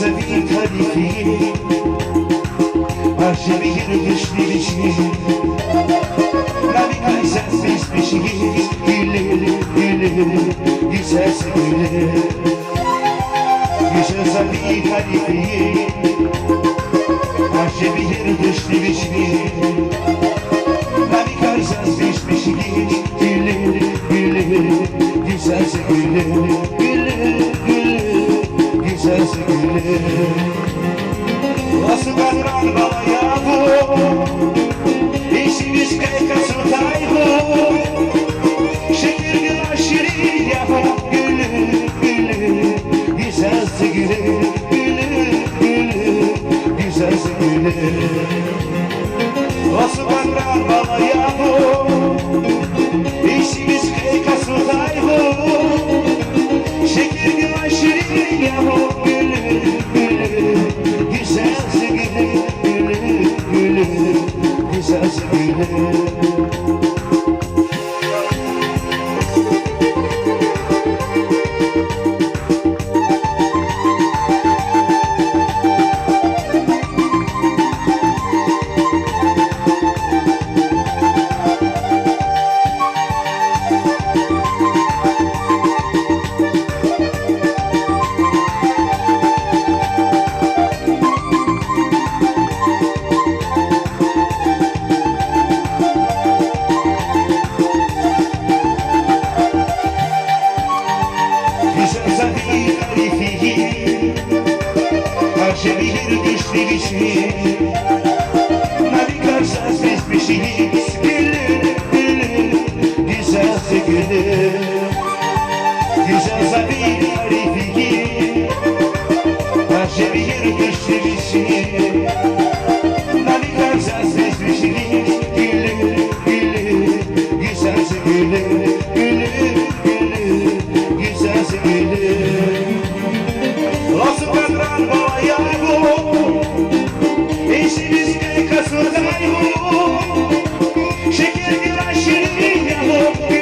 زمین خلیفی عاشقی رشدی بشی نمی کایسن بیست بشی güle güzelsin güle Güzel zami halifi Ahşe bir dışlı bişli Nami karsaz bişmişi güle güle güzelsin güle güle güzelsin güle Nasıl kadran bana yahu İşimiz kaykası tayhu Şeker güla şirin yahu Gülü gülü güzelsin gülü Gülü gülü güzelsin gülü Nasıl kadran bana yahu İşimiz kaykası tayhu Şeker güla şirin yahu Gülü gülü güzelsin gülü Gülü gülü güzelsin gülü Şehir düştü bişi Nabi karsaz bezmişi Gülü gülü güzelse gülü Güzel zabi harifi Şehir düştü bişi Nabi karsaz bezmişi Gülü gülü güzelse gülü Gülü gülü güzelse gülü Nasıl kadran bağaya İşimiz kaykası dayhu Şeker güla şirin yahu